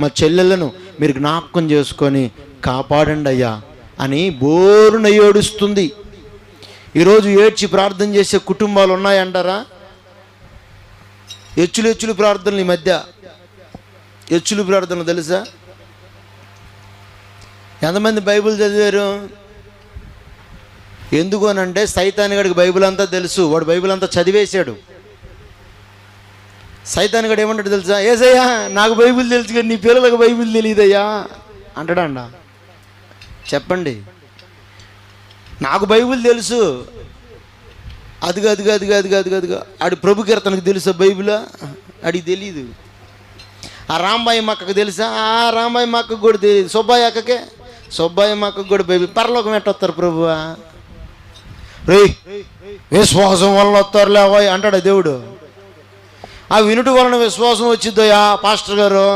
మా చెల్లెలను మీరు జ్ఞాపకం చేసుకొని కాపాడండి అయ్యా అని బోరున ఏడుస్తుంది. ఈరోజు ఏడ్చి ప్రార్థన చేసే కుటుంబాలు ఉన్నాయంటారా? ఎచ్చులు ప్రార్థనలు, ఈ మధ్య ఎచ్చులు ప్రార్థనలు తెలుసా? ఎంతమంది బైబిల్ చదివారు? ఎందుకు అనంటే సైతానుగాడికి బైబిల్ అంతా తెలుసు, వాడు బైబిల్ అంతా చదివేశాడు. సైతానుగాడు ఏమంటాడు తెలుసా? ఏసయ్యా నాకు బైబిల్ తెలుసు కానీ నీ పిల్లలకు బైబిల్ తెలియదయ్యా అంటాడండ. చెప్పండి, నాకు బైబిల్ తెలుసు, అదిగా ఆడి ప్రభు కీర్తనకు తెలుసా బైబిల్? ఆడికి తెలీదు. ఆ రాంబాయి మక్కకు తెలుసా? ఆ రాంబాయి మక్కకు కూడా తెలియదు. సుబ్బాయి అక్కకే, సుబ్బాయి మక్కకు కూడా బైబిల్. పరలోకం ఎట్టొస్తారు ప్రభువా? రే విశ్వాసం వల్ల వస్తారులే అంటాడు దేవుడు. ఆ వినుటి వలన విశ్వాసం వచ్చిద్దోయా పాస్టర్ గారు,